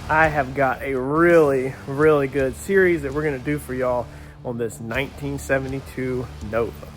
I have got a really, really good series that we're going to do for y'all on this 1972 Nova.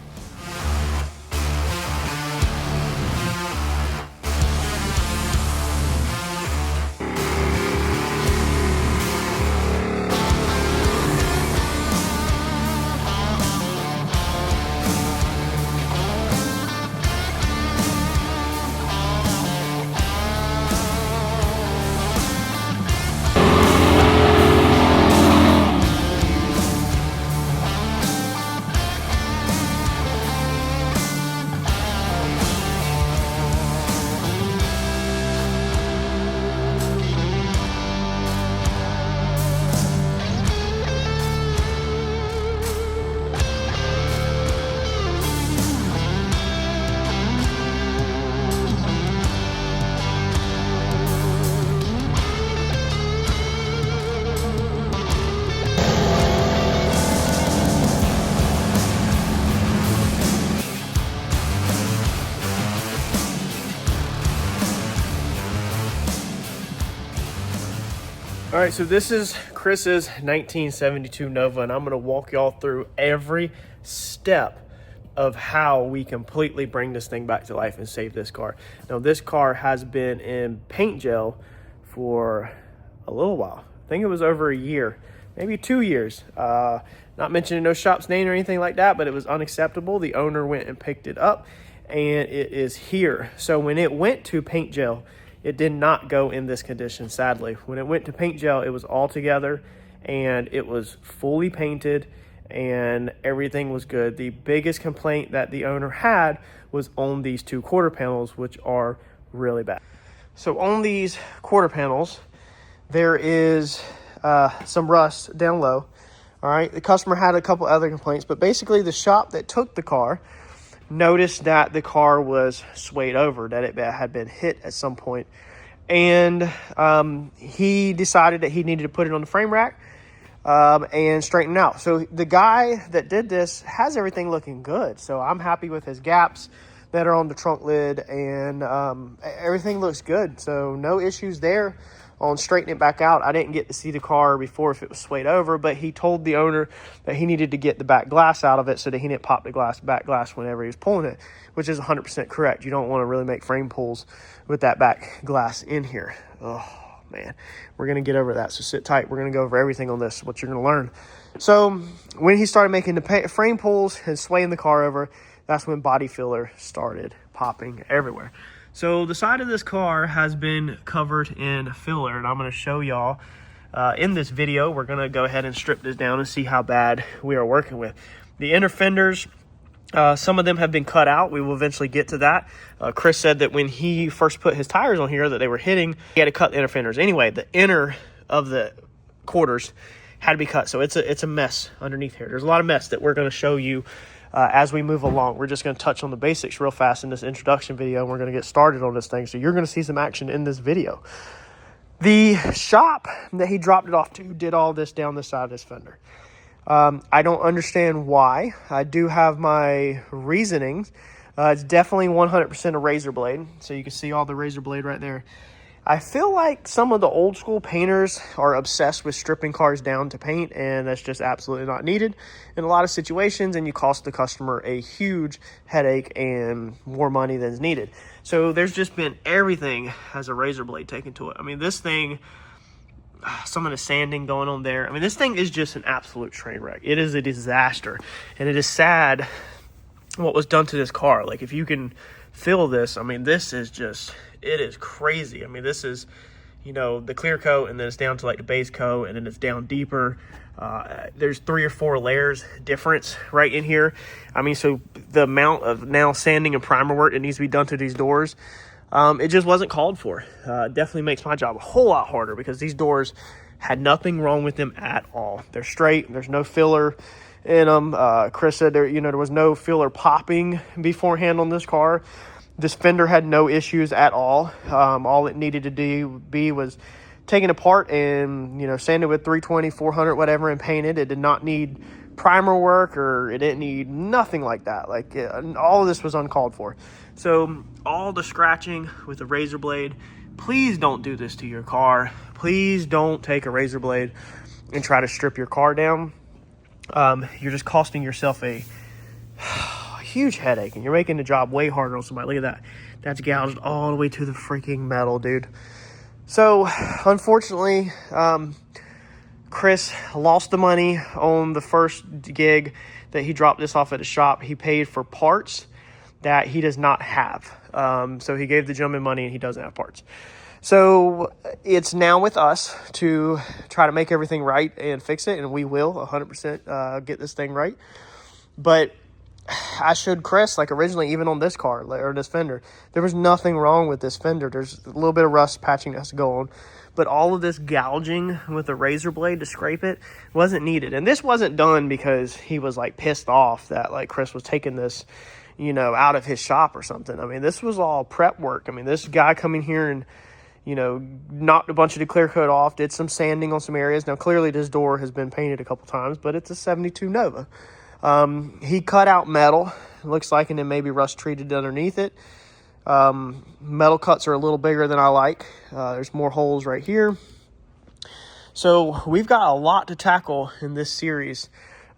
All right, so this is Chris's 1972 Nova, and I'm going to walk y'all through every step of how we completely bring this thing back to life and save this car. Now, this car has been in paint gel for a little while. I think it was over a year, maybe 2 years. Not mentioning no shop's name or anything like that, but it was unacceptable. The owner went and picked it up, and it is here. So when it went to paint gel, it did not go in this condition, sadly. When it went to paint gel, it was all together and it was fully painted and everything was good. The biggest complaint that the owner had was on these two quarter panels, which are really bad. So on these quarter panels, there is some rust down low. All right, the customer had a couple other complaints, but basically the shop that took the car noticed that the car was swayed over, that it had been hit at some point, and he decided that he needed to put it on the frame rack and straighten it out. So the guy that did this has everything looking good, so I'm happy with his gaps that are on the trunk lid, and everything looks good, so no issues there on straightening it back out. I didn't get to see the car before if it was swayed over, but he told the owner that he needed to get the back glass out of it so that he didn't pop the back glass whenever he was pulling it, which is 100% correct. You don't want to really make frame pulls with that back glass in here. Oh man, we're going to get over that, so sit tight. We're going to go over everything on this, what you're going to learn. So when he started making the frame pulls and swaying the car over, that's when body filler started popping everywhere. So the side of this car has been covered in filler, and I'm going to show y'all in this video. We're going to go ahead and strip this down and see how bad we are working with. The inner fenders, some of them have been cut out. We will eventually get to that. Chris said that when he first put his tires on here that they were hitting, he had to cut the inner fenders. Anyway, the inner of the quarters had to be cut, so it's a mess underneath here. There's a lot of mess that we're going to show you as we move along. We're just going to touch on the basics real fast in this introduction video, and we're going to get started on this thing. So you're going to see some action in this video. The shop that he dropped it off to did all this down the side of this fender. I don't understand why. I do have my reasonings. It's definitely 100% a razor blade. So you can see all the razor blade right there. I feel like some of the old school painters are obsessed with stripping cars down to paint, and that's just absolutely not needed in a lot of situations, and you cost the customer a huge headache and more money than is needed. So there's just been everything has a razor blade taken to it. I mean, this thing, some of the sanding going on there. I mean, this thing is just an absolute train wreck. It is a disaster, and it is sad what was done to this car. Like, if you can feel this, I mean, this is just, it is crazy. I mean, this is, you know, the clear coat, and then it's down to like the base coat, and then it's down deeper. There's 3 or 4 layers difference right in here. I mean, so the amount of now sanding and primer work that needs to be done to these doors, it just wasn't called for. Definitely makes my job a whole lot harder, because these doors had nothing wrong with them at all. They're straight. There's no filler in them. Chris said there was no filler popping beforehand on this car. This fender had no issues at all. All it needed to be was taken apart and, sanded with 320, 400, whatever, and painted. It did not need primer work, or it didn't need nothing like that. All of this was uncalled for. So all the scratching with the razor blade please don't do this to your car. Please don't take a razor blade and try to strip your car down. You're just costing yourself a huge headache, and you're making the job way harder on somebody. Look at that. That's gouged all the way to the freaking metal, dude. So, unfortunately, Chris lost the money on the first gig that he dropped this off at the shop. He paid for parts that he does not have. So he gave the gentleman money and he doesn't have parts. So it's now with us to try to make everything right and fix it, and we will 100% get this thing right. But I showed Chris, like originally, even on this car or this fender, there was nothing wrong with this fender. There's a little bit of rust patching that has to go on, but all of this gouging with a razor blade to scrape it wasn't needed. And this wasn't done because he was like pissed off that like Chris was taking this, you know, out of his shop or something. I mean, this was all prep work. I mean, this guy coming here and, you know, knocked a bunch of the clear coat off, did some sanding on some areas. Now, clearly this door has been painted a couple times, but it's a 72 Nova. He cut out metal, it looks like, and then maybe rust treated underneath it. Metal cuts are a little bigger than I like. There's more holes right here. So we've got a lot to tackle in this series.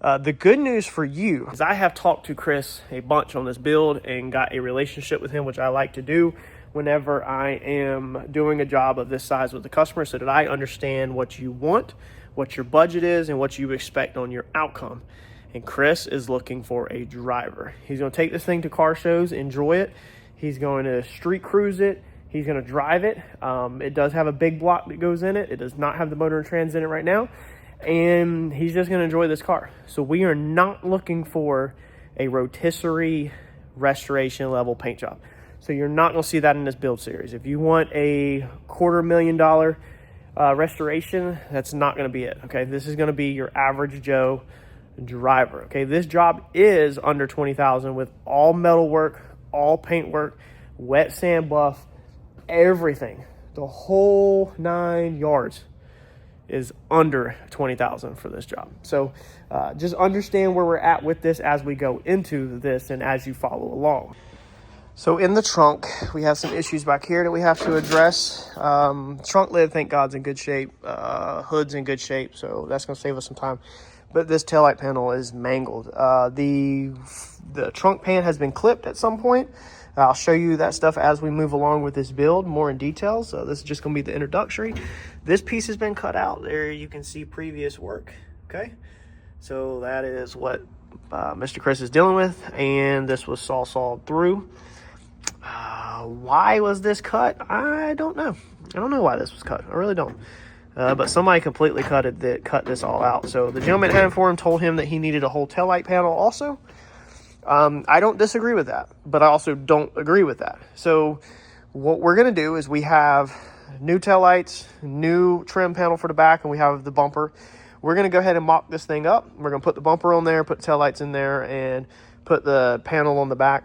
The good news for you is I have talked to Chris a bunch on this build and got a relationship with him, which I like to do whenever I am doing a job of this size with the customer, so that I understand what you want, what your budget is, and what you expect on your outcome. And Chris is looking for a driver. He's going to take this thing to car shows, enjoy it. He's going to street cruise it. He's going to drive it. It does have a big block that goes in it. It does not have the motor and trans in it right now. And he's just going to enjoy this car. So we are not looking for a rotisserie restoration level paint job. So you're not going to see that in this build series. If you want a $250,000 restoration, that's not going to be it. Okay, this is going to be your average Joe driver. Okay, this job is under 20,000 with all metal work, all paint work, wet sand buff, everything. The whole 9 yards is under 20,000 for this job. So just understand where we're at with this as we go into this and as you follow along. So in the trunk, we have some issues back here that we have to address. Trunk lid, thank God's in good shape. Hood's in good shape, so that's going to save us some time. But this taillight panel is mangled. The trunk pan has been clipped at some point. I'll show you that stuff as we move along with this build more in detail. So this is just going to be the introductory. This piece has been cut out. There you can see previous work. Okay, so that is what Mr. Chris is dealing with, and this was sawed through. Why was this cut? I don't know. I don't know why this was cut. I really don't. But somebody completely cut this all out. So the gentleman had for him told him that he needed a whole taillight panel also. I don't disagree with that, but I also don't agree with that. So what we're going to do is we have new taillights, new trim panel for the back, and we have the bumper. We're going to go ahead and mock this thing up. We're going to put the bumper on there, put the taillights in there, and put the panel on the back.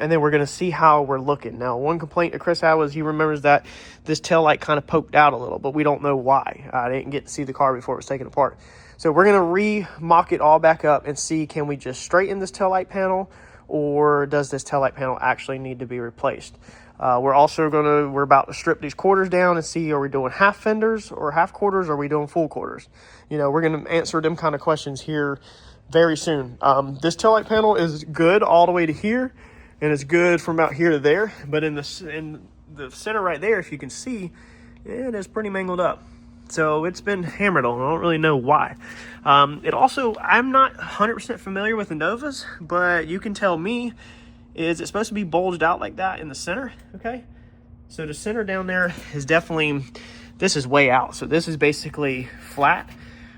And then we're going to see how we're looking. Now, one complaint that Chris had was he remembers that this taillight kind of poked out a little, but we don't know why. I didn't get to see the car before it was taken apart. So we're going to re-mock it all back up and see, can we just straighten this taillight panel, or does this taillight panel actually need to be replaced? We're about to strip these quarters down and see, are we doing half fenders or half quarters, or are we doing full quarters? You know, we're going to answer them kind of questions here very soon. This taillight panel is good all the way to here, and it's good from out here to there, but in the center right there, if you can see, it is pretty mangled up. So it's been hammered on. I don't really know why. It also, I'm not 100% familiar with the Novas, but you can tell me, is it supposed to be bulged out like that in the center? Okay, so the center down there is definitely, this is way out. So this is basically flat,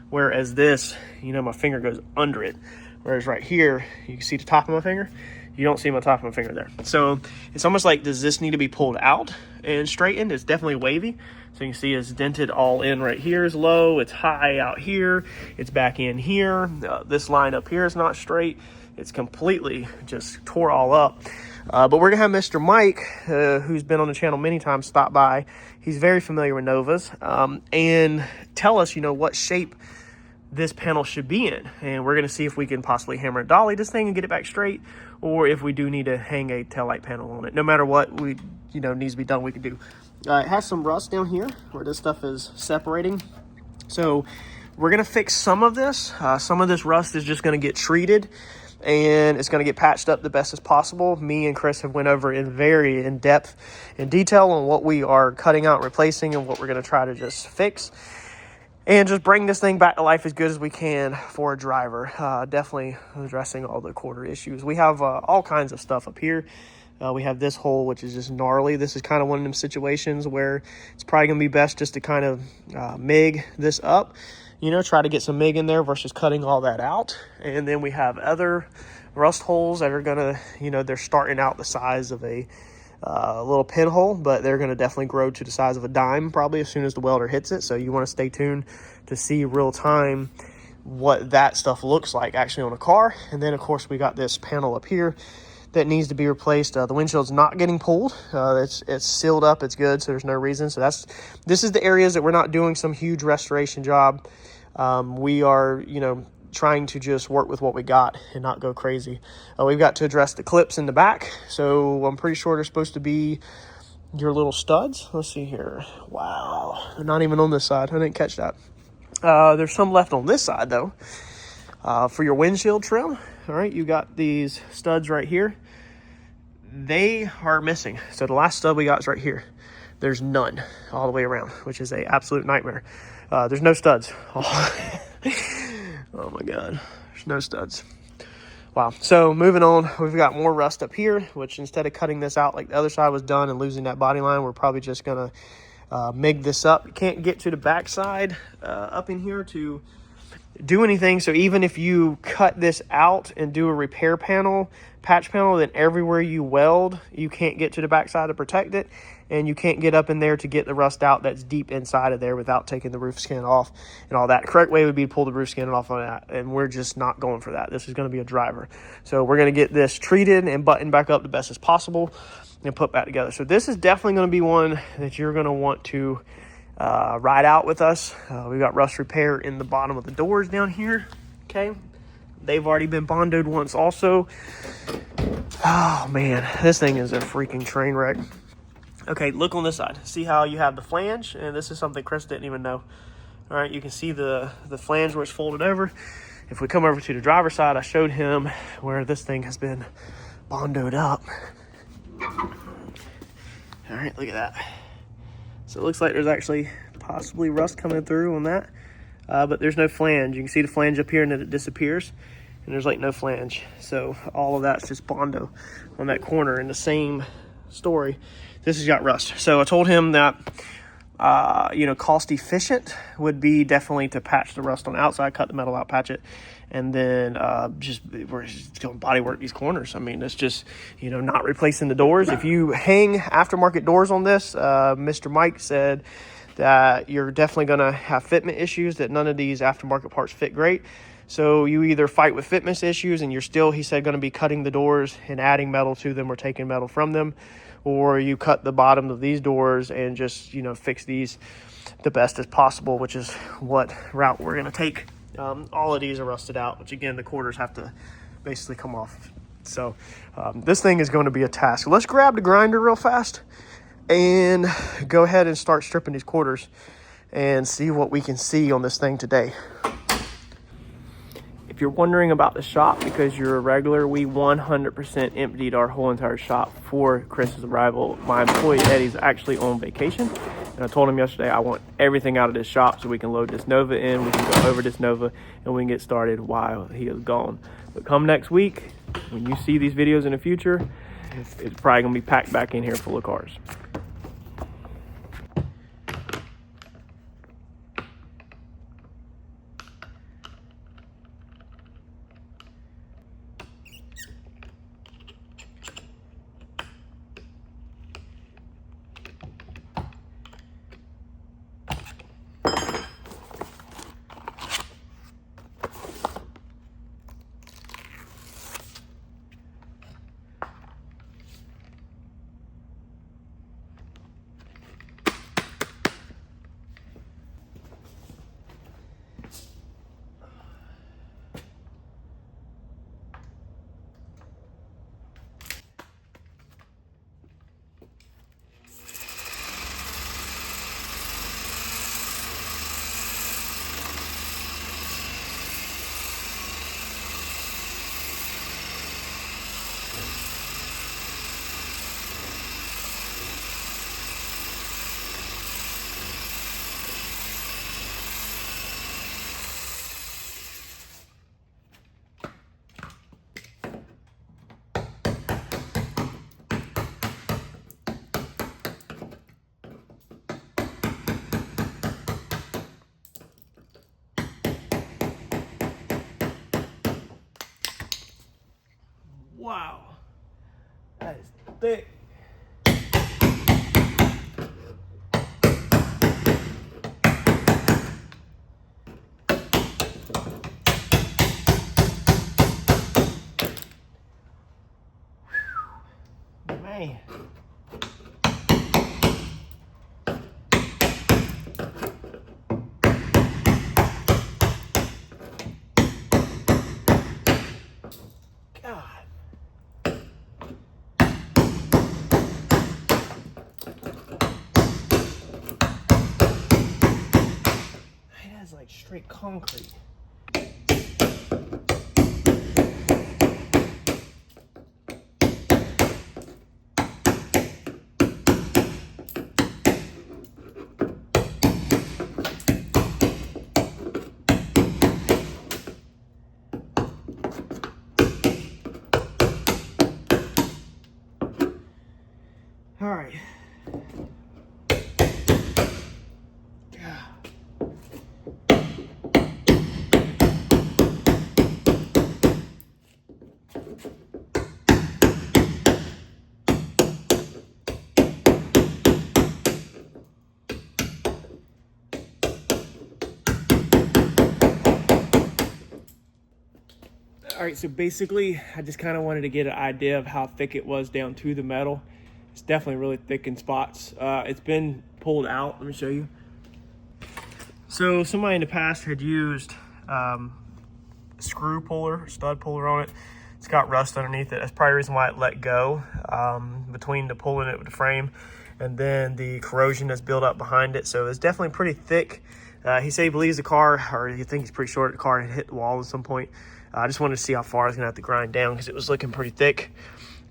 whereas this, you know, my finger goes under it. Whereas right here, you can see the top of my finger. You don't see my top of my finger there. So it's almost like, does this need to be pulled out and straightened? It's definitely wavy. So you can see it's dented all in. Right here is low, it's high out here, it's back in here. This line up here is not straight. It's completely just tore all up. But we're gonna have Mr. Mike, who's been on the channel many times, stop by. He's very familiar with Novas, and tell us, you know, what shape this panel should be in. And we're gonna see if we can possibly hammer and dolly this thing and get it back straight, or if we do need to hang a taillight panel on it. No matter what needs to be done, we can do. It has some rust down here where this stuff is separating. So we're gonna fix some of this. Some of this rust is just gonna get treated and it's gonna get patched up the best as possible. Me and Chris have went over in depth in detail on what we are cutting out and replacing and what we're gonna try to just fix and just bring this thing back to life as good as we can for a driver. Definitely addressing all the quarter issues. We have all kinds of stuff up here. We have this hole, which is just gnarly. This is kind of one of them situations where it's probably going to be best just to kind of MIG this up, you know, try to get some MIG in there versus cutting all that out. And then we have other rust holes that are going to, you know, they're starting out the size of a little pinhole, but they're going to definitely grow to the size of a dime probably as soon as the welder hits it. So you want to stay tuned to see real time what that stuff looks like actually on a car. And then, of course, we got this panel up here that needs to be replaced. The windshield's not getting pulled. It's sealed up. It's good, so there's no reason. So this is the areas that we're not doing some huge restoration job. We are, you know, trying to just work with what we got and not go crazy. We've got to address the clips in the back. So I'm pretty sure they're supposed to be your little studs. Let's see here. Wow, they're not even on this side. I didn't catch that. There's some left on this side though. For your windshield trim, all right, you got these studs right here. They are missing. So the last stud we got is right here. There's none all the way around, which is a absolute nightmare. There's no studs. Oh my God, there's no studs. Wow. So moving on, we've got more rust up here, which instead of cutting this out like the other side was done and losing that body line, we're probably just gonna MIG this up. You can't get to the back side up in here to do anything. So even if you cut this out and do a repair panel, patch panel, then everywhere you weld, you can't get to the backside to protect it, and you can't get up in there to get the rust out that's deep inside of there without taking the roof skin off and all that. The correct way would be to pull the roof skin off on that, and we're just not going for that. This is going to be a driver. So we're going to get this treated and buttoned back up the best as possible and put back together. So this is definitely going to be one that you're going to want to ride out with us. We've got rust repair in the bottom of the doors down here. Okay, they've already been bondoed once also. Oh man, this thing is a freaking train wreck. Okay, look on this side. See how you have the flange, and this is something Chris didn't even know. All right, you can see the flange where it's folded over. If we come over to the driver's side, I showed him where this thing has been bondoed up. All right, look at that. So it looks like there's actually possibly rust coming through on that, but there's no flange. You can see the flange up here and then it disappears, and there's like no flange. So all of that's just Bondo on that corner. In the same story, this has got rust. So I told him that, you know, cost efficient would be definitely to patch the rust on the outside, cut the metal out, patch it, and then we're just going to bodywork these corners. I mean, it's just, you know, not replacing the doors. If you hang aftermarket doors on this, Mr. Mike said that you're definitely going to have fitment issues, that none of these aftermarket parts fit great. So you either fight with fitment issues and you're still, he said, going to be cutting the doors and adding metal to them or taking metal from them, or you cut the bottom of these doors and just, you know, fix these the best as possible, which is what route we're going to take. All of these are rusted out, which again, the quarters have to basically come off. So this thing is going to be a task. Let's grab the grinder real fast and go ahead and start stripping these quarters and see what we can see on this thing today. If you're wondering about the shop because you're a regular, we 100% emptied our whole entire shop for Chris's arrival. My employee Eddie's actually on vacation, and I told him yesterday I want everything out of this shop so we can load this Nova in, we can go over this Nova, and we can get started while he is gone. But come next week, when you see these videos in the future, it's probably gonna be packed back in here full of cars. Wow, that is thick. Man. God. That is like straight concrete. All right. All right, so basically, I just kind of wanted to get an idea of how thick it was down to the metal. It's definitely really thick in spots. It's been pulled out. Let me show you. So somebody in the past had used a screw puller, stud puller on it. It's got rust underneath it. That's probably the reason why it let go between the pulling it with the frame and then the corrosion that's built up behind it. So it's definitely pretty thick. He said he believes the car, or he thinks he's pretty sure the car had hit the wall at some point. I just wanted to see how far I was gonna have to grind down because it was looking pretty thick.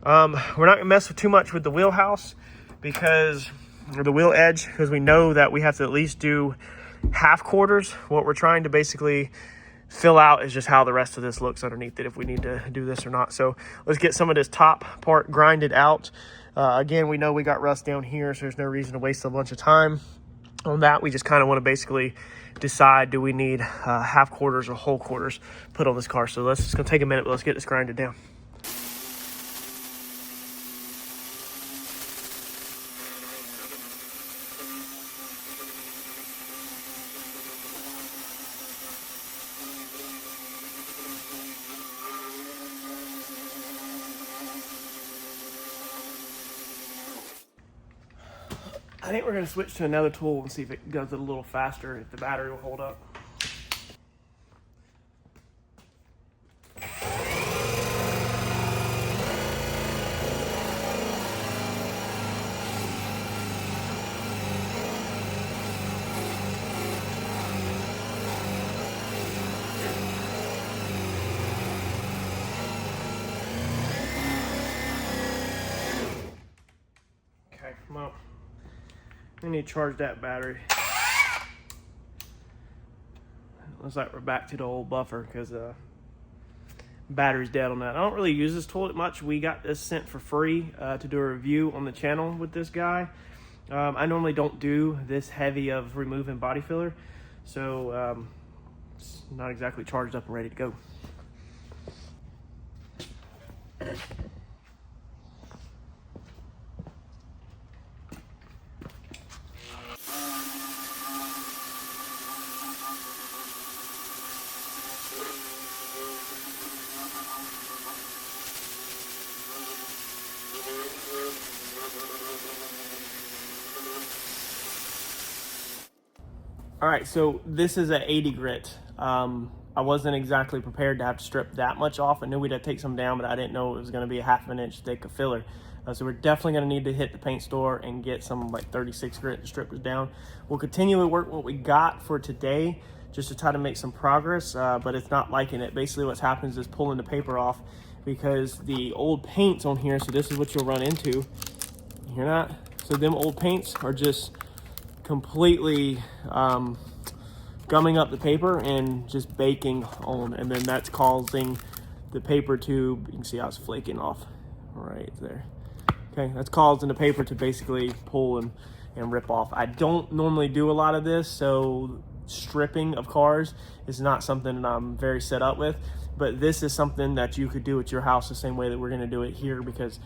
We're not gonna mess with too much with the wheelhouse because, or the wheel edge, because we know that we have to at least do half quarters. What we're trying to basically fill out is just how the rest of this looks underneath it, if we need to do this or not. So let's get some of this top part grinded out. Again, we know we got rust down here, so there's no reason to waste a bunch of time on that. We just kind of want to basically decide, do we need half quarters or whole quarters put on this car. So it's gonna take a minute, but let's get this grinded down. I think we're gonna switch to another tool and see if it does it a little faster, if the battery will hold up. Okay, well, we need to charge that battery. Looks like we're back to the old buffer because battery's dead on that. I don't really use this tool much. We got this sent for free to do a review on the channel with this guy. I normally don't do this heavy of removing body filler, so it's not exactly charged up and ready to go. All right, so this is an 80 grit. I wasn't exactly prepared to have to strip that much off. I knew we'd have to take some down, but I didn't know it was gonna be a half an inch thick of filler. So we're definitely gonna need to hit the paint store and get some like 36 grit to strip this down. We'll continue to work what we got for today just to try to make some progress, but it's not liking it. Basically what's happened is pulling the paper off because the old paints on here, so this is what you'll run into. You hear that? So them old paints are just completely gumming up the paper and just baking on, and then that's causing the paper to, you can see how it's flaking off right there. Okay, that's causing the paper to basically pull and rip off. I don't normally do a lot of this, so stripping of cars is not something that I'm very set up with, but this is something that you could do at your house the same way that we're going to do it here, because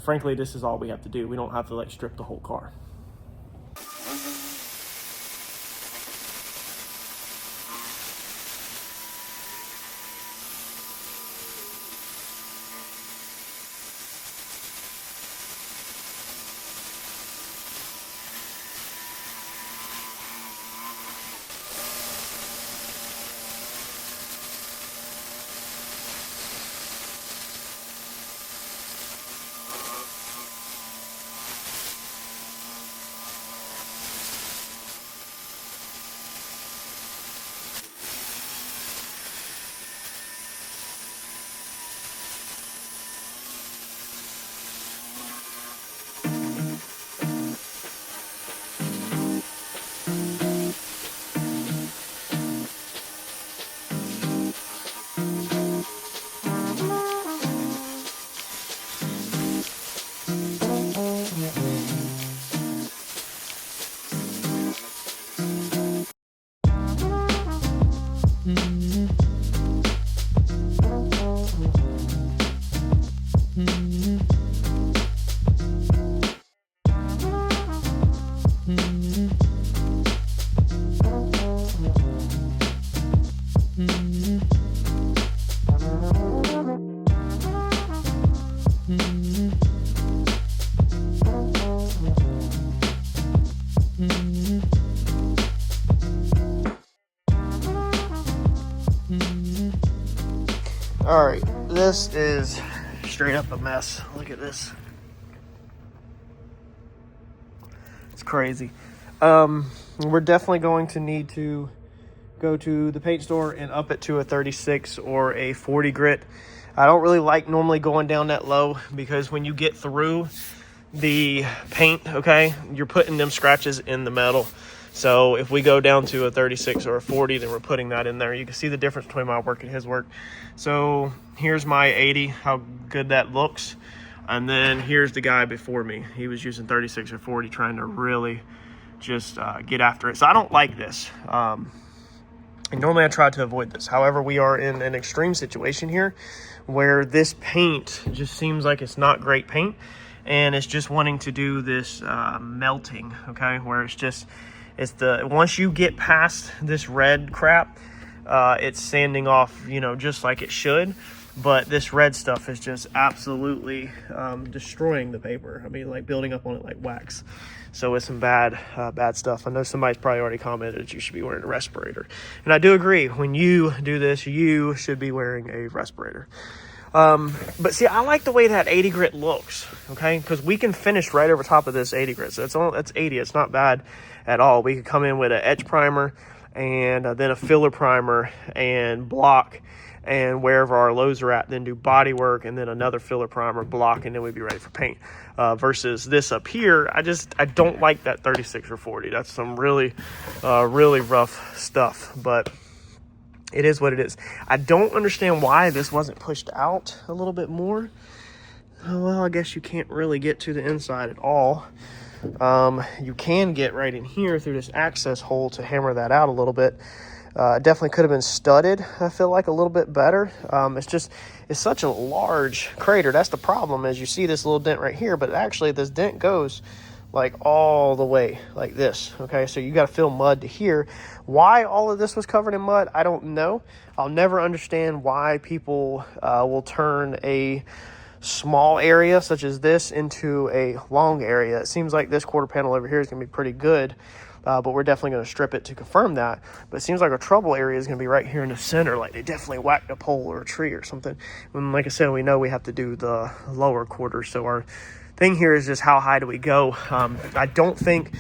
frankly, this is all we have to do. We don't have to like strip the whole car. All right, this is straight up a mess. Look at this. It's crazy. We're definitely going to need to go to the paint store and up it to a 36 or a 40 grit. I don't really like normally going down that low, because when you get through the paint, okay, you're putting them scratches in the metal. So if we go down to a 36 or a 40, then we're putting that in there. You can see the difference between my work and his work. So here's my 80, how good that looks. And then here's the guy before me. He was using 36 or 40, trying to really just get after it. So I don't like this. And normally I try to avoid this. However, we are in an extreme situation here where this paint just seems like it's not great paint. And it's just wanting to do this melting, okay? Where it's just, once you get past this red crap, it's sanding off, you know, just like it should. But this red stuff is just absolutely destroying the paper. I mean, like building up on it like wax. So it's some bad stuff. I know somebody's probably already commented that you should be wearing a respirator. And I do agree, when you do this, you should be wearing a respirator. But see, I like the way that 80 grit looks, okay? Because we can finish right over top of this 80 grit. So that's 80. It's not bad at all. We could come in with an etch primer and then a filler primer and block, and wherever our lows are at, then do body work and then another filler primer, block, and then we'd be ready for paint. Versus this up here, I don't like that 36 or 40. That's some really rough stuff, but it is what it is. I don't understand why this wasn't pushed out a little bit more. Well, I guess you can't really get to the inside at all. You can get right in here through this access hole to hammer that out a little bit. Definitely could have been studded, I feel like, a little bit better. It's such a large crater. That's the problem, is you see this little dent right here, but actually this dent goes like all the way like this, okay? So you got to fill mud to here. Why all of this was covered in mud, I don't know. I'll never understand why people will turn a small area such as this into a long area. It seems like this quarter panel over here is going to be pretty good, but we're definitely going to strip it to confirm that. But it seems like our trouble area is going to be right here in the center, like they definitely whacked a pole or a tree or something. When, like I said, we know we have to do the lower quarters, so our thing here is just how high do we go. I don't think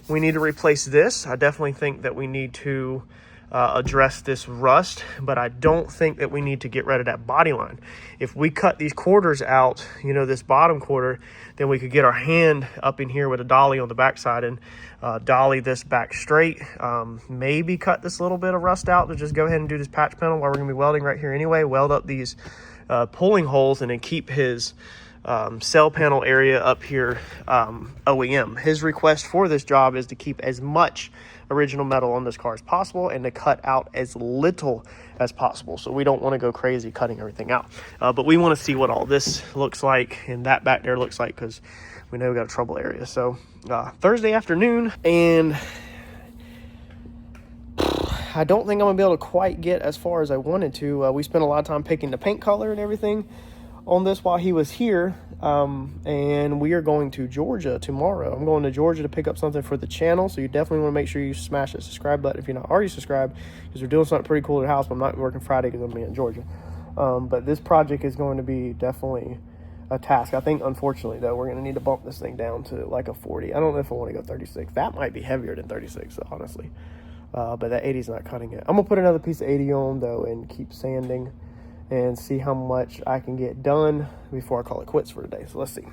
we need to replace this. I definitely think that we need to address this rust, but I don't think that we need to get rid of that body line. If we cut these quarters out, you know, this bottom quarter, then we could get our hand up in here with a dolly on the backside and dolly this back straight. Maybe cut this little bit of rust out to just go ahead and do this patch panel while we're gonna be welding right here anyway. Weld up these pulling holes and then keep his cell panel area up here, OEM. His request for this job is to keep as much original metal on this car as possible and to cut out as little as possible. So we don't want to go crazy cutting everything out, but we want to see what all this looks like and that back there looks like, because we know we got a trouble area. So Thursday afternoon, and I don't think I'm gonna be able to quite get as far as I wanted to. We spent a lot of time picking the paint color and everything on this while he was here, and we are going to Georgia tomorrow. I'm going to Georgia to pick up something for the channel, so you definitely want to make sure you smash that subscribe button if you're not already subscribed, because we're doing something pretty cool at the house, but I'm not working Friday because I'm going to be in Georgia. But this project is going to be definitely a task. I think, unfortunately, though, we're going to need to bump this thing down to like a 40. I don't know if I want to go 36. That might be heavier than 36, honestly. But that 80 is not cutting it. I'm going to put another piece of 80 on, though, and keep sanding and see how much I can get done before I call it quits for today. So let's see.